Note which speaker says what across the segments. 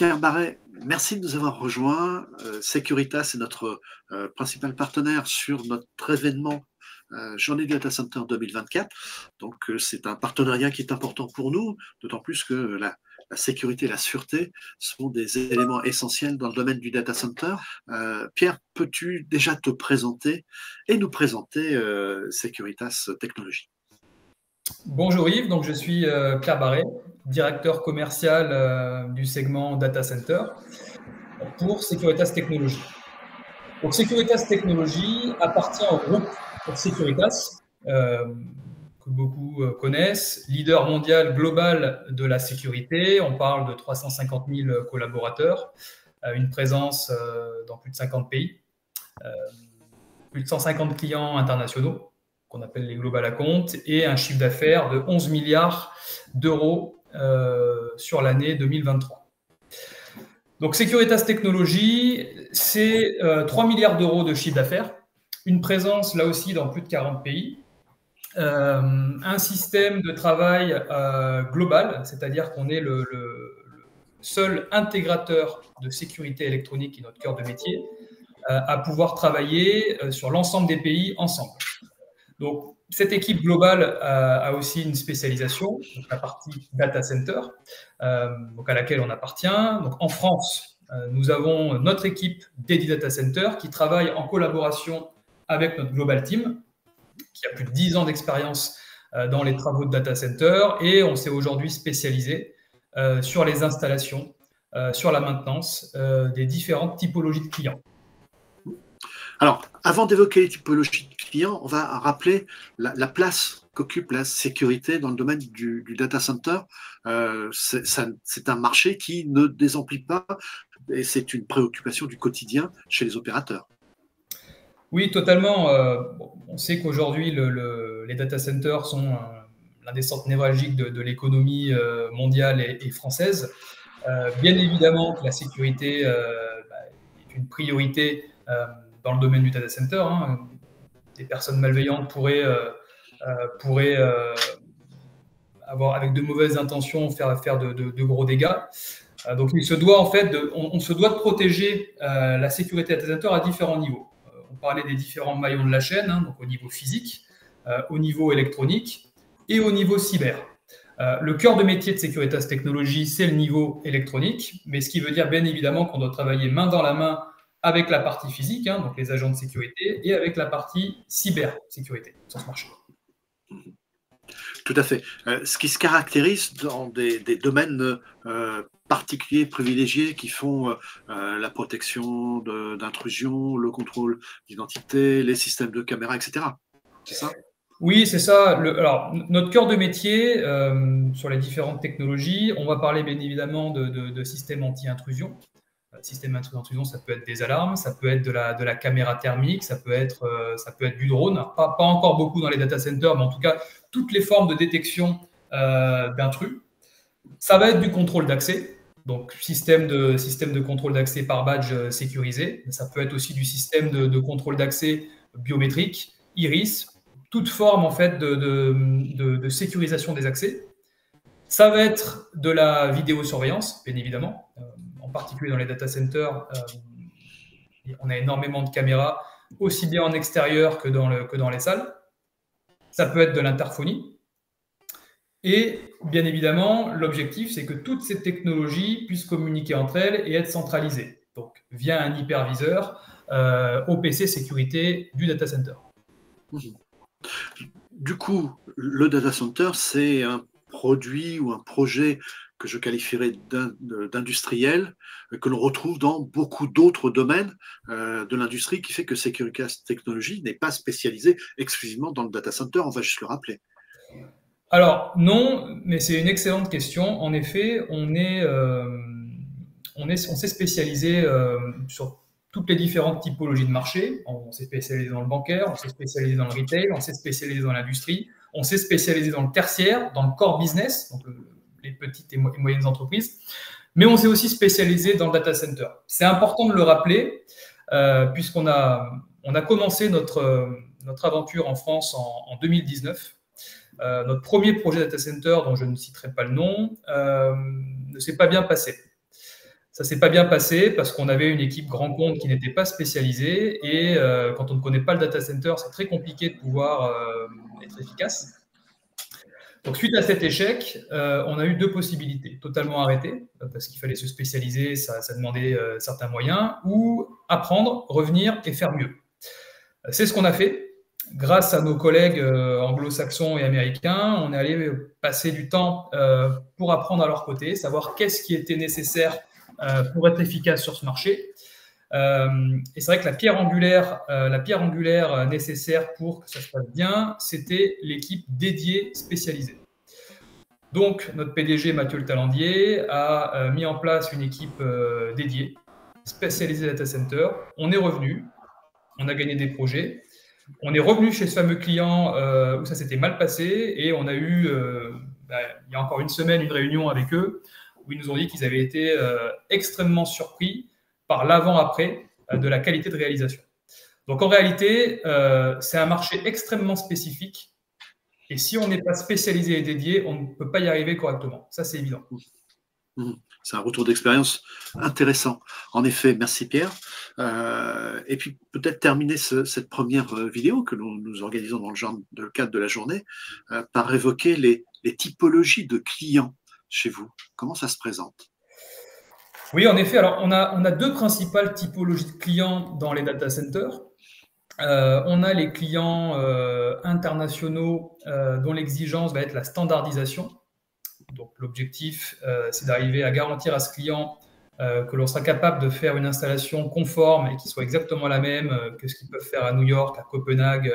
Speaker 1: Pierre Barret, merci de nous avoir rejoints. Securitas est notre principal partenaire sur notre événement Journée du Data Center 2024. Donc, c'est un partenariat qui est important pour nous, d'autant plus que la sécurité et la sûreté sont des éléments essentiels dans le domaine du data center. Pierre, peux-tu déjà te présenter et nous présenter Securitas Technologies?
Speaker 2: Bonjour Yves, donc je suis Pierre Barret, directeur commercial du segment Data Center pour Securitas Technologies. Donc Securitas Technologies appartient au groupe Securitas, que beaucoup connaissent, leader mondial global de la sécurité. On parle de 350 000 collaborateurs, une présence dans plus de 50 pays, plus de 150 clients internationaux, qu'on appelle les global accounts, et un chiffre d'affaires de 11 milliards d'euros sur l'année 2023. Donc Securitas Technologies, c'est 3 milliards d'euros de chiffre d'affaires, une présence là aussi dans plus de 40 pays, un système de travail global, c'est-à-dire qu'on est le seul intégrateur de sécurité électronique qui est notre cœur de métier, à pouvoir travailler sur l'ensemble des pays ensemble. Donc, cette équipe globale a aussi une spécialisation, donc la partie data center, donc à laquelle on appartient. Donc, en France, nous avons notre équipe dédiée data center qui travaille en collaboration avec notre global team, qui a plus de 10 ans d'expérience dans les travaux de data center, et on s'est aujourd'hui spécialisé sur les installations, sur la maintenance des différentes typologies de clients.
Speaker 1: Alors, avant d'évoquer les typologies de clients, on va rappeler la place qu'occupe la sécurité dans le domaine du data center. C'est un marché qui ne désemplit pas et c'est une préoccupation du quotidien chez les opérateurs.
Speaker 2: Oui, totalement. On sait qu'aujourd'hui, les data centers sont l'un des centres névralgiques de l'économie mondiale et française. Bien évidemment que la sécurité est une priorité dans le domaine du data center. Des personnes malveillantes pourraient avoir, avec de mauvaises intentions, faire de gros dégâts. Donc, on se doit de protéger la sécurité data center à différents niveaux. On parlait des différents maillons de la chaîne, donc au niveau physique, au niveau électronique et au niveau cyber. Le cœur de métier de Securitas Technologies, c'est le niveau électronique, mais ce qui veut dire bien évidemment qu'on doit travailler main dans la main avec la partie physique, donc les agents de sécurité, et avec la partie cybersécurité, sur ce marché.
Speaker 1: Tout à fait. Ce qui se caractérise dans des domaines particuliers, privilégiés, qui font la protection d'intrusion, le contrôle d'identité, les systèmes de caméra, etc. C'est ça ?
Speaker 2: Oui, c'est ça. Alors, notre cœur de métier, sur les différentes technologies, on va parler bien évidemment de systèmes anti-intrusion. Système d'intrusion, ça peut être des alarmes, ça peut être de la caméra thermique, ça peut être du drone. Pas encore beaucoup dans les data centers, mais en tout cas, toutes les formes de détection d'intrus. Ça va être du contrôle d'accès, donc système de contrôle d'accès par badge sécurisé. Ça peut être aussi du système de contrôle d'accès biométrique, iris, toute forme en fait de sécurisation des accès. Ça va être de la vidéosurveillance, bien évidemment. En particulier dans les data centers, on a énormément de caméras, aussi bien en extérieur que dans les salles. Ça peut être de l'interphonie. Et bien évidemment, l'objectif, c'est que toutes ces technologies puissent communiquer entre elles et être centralisées. Donc, via un hyperviseur au PC sécurité du data center.
Speaker 1: Du coup, le data center, c'est un produit ou un projet que je qualifierais d'industriel, que l'on retrouve dans beaucoup d'autres domaines de l'industrie, qui fait que Securitas Technologies n'est pas spécialisé exclusivement dans le data center, on va juste le rappeler.
Speaker 2: Alors non, mais c'est une excellente question. En effet, on s'est spécialisé sur toutes les différentes typologies de marché. On s'est spécialisé dans le bancaire, on s'est spécialisé dans le retail, on s'est spécialisé dans l'industrie, on s'est spécialisé dans le tertiaire, dans le core business, donc les petites et moyennes entreprises, mais on s'est aussi spécialisé dans le data center. C'est important de le rappeler, puisqu'on a commencé notre aventure en France en 2019. Notre premier projet data center, dont je ne citerai pas le nom, ne s'est pas bien passé. Ça ne s'est pas bien passé parce qu'on avait une équipe grand compte qui n'était pas spécialisée et quand on ne connaît pas le data center, c'est très compliqué de pouvoir être efficace. Donc, suite à cet échec, on a eu deux possibilités. Totalement arrêter, parce qu'il fallait se spécialiser, ça demandait certains moyens, ou apprendre, revenir et faire mieux. C'est ce qu'on a fait. Grâce à nos collègues anglo-saxons et américains, on est allé passer du temps pour apprendre à leur côté, savoir qu'est-ce qui était nécessaire pour être efficace sur ce marché. Et c'est vrai que la pierre angulaire nécessaire pour que ça se passe bien, c'était l'équipe dédiée spécialisée. Donc, notre PDG, Mathieu Le Talandier, a mis en place une équipe dédiée, spécialisée data center. On est revenu, on a gagné des projets. On est revenu chez ce fameux client où ça s'était mal passé et on a eu, il y a encore une semaine, une réunion avec eux où ils nous ont dit qu'ils avaient été extrêmement surpris par l'avant-après de la qualité de réalisation. Donc en réalité, c'est un marché extrêmement spécifique et si on n'est pas spécialisé et dédié, on ne peut pas y arriver correctement. Ça, c'est évident.
Speaker 1: C'est un retour d'expérience intéressant. En effet, merci Pierre. Et puis peut-être terminer cette première vidéo que nous organisons dans le cadre de la journée par évoquer les typologies de clients chez vous. Comment ça se présente?
Speaker 2: Oui, en effet. Alors, on a deux principales typologies de clients dans les data centers. On a les clients internationaux dont l'exigence va être la standardisation. Donc, l'objectif, c'est d'arriver à garantir à ce client que l'on sera capable de faire une installation conforme et qui soit exactement la même que ce qu'ils peuvent faire à New York, à Copenhague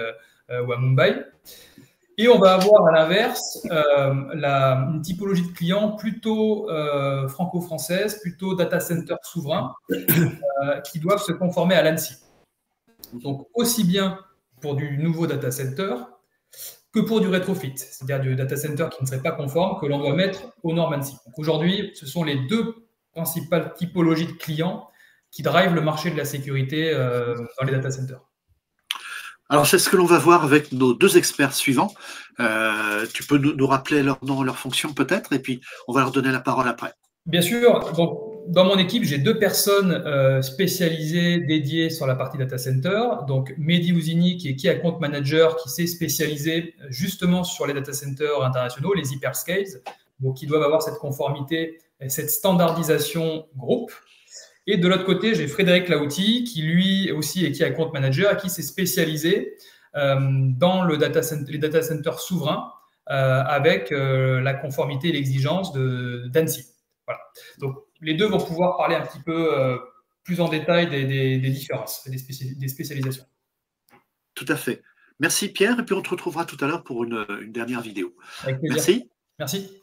Speaker 2: ou à Mumbai. Et on va avoir à l'inverse une typologie de clients plutôt franco-française, plutôt data center souverain, qui doivent se conformer à l'ANSI. Donc, aussi bien pour du nouveau data center que pour du rétrofit, c'est-à-dire du data center qui ne serait pas conforme, que l'on doit mettre aux normes ANSI. Donc aujourd'hui, ce sont les deux principales typologies de clients qui drivent le marché de la sécurité dans les data centers.
Speaker 1: Alors, c'est ce que l'on va voir avec nos deux experts suivants. Tu peux nous rappeler leur nom et leur fonction peut-être, et puis on va leur donner la parole après.
Speaker 2: Bien sûr. Donc, dans mon équipe, j'ai deux personnes spécialisées, dédiées sur la partie data center. Donc, Mehdi Ouzini, qui est Key Account Manager, qui s'est spécialisé justement sur les data centers internationaux, les hyperscales, donc qui doivent avoir cette conformité et cette standardisation groupe. Et de l'autre côté, j'ai Frédéric Laouti, qui lui aussi est Key Account Manager et qui s'est spécialisé dans les data centers souverains avec la conformité et l'exigence d'ANSI. Voilà. Donc, les deux vont pouvoir parler un petit peu plus en détail des différences, des spécialisations.
Speaker 1: Tout à fait. Merci Pierre, et puis on te retrouvera tout à l'heure pour une dernière vidéo.
Speaker 2: Avec plaisir.
Speaker 1: Merci.
Speaker 2: Merci.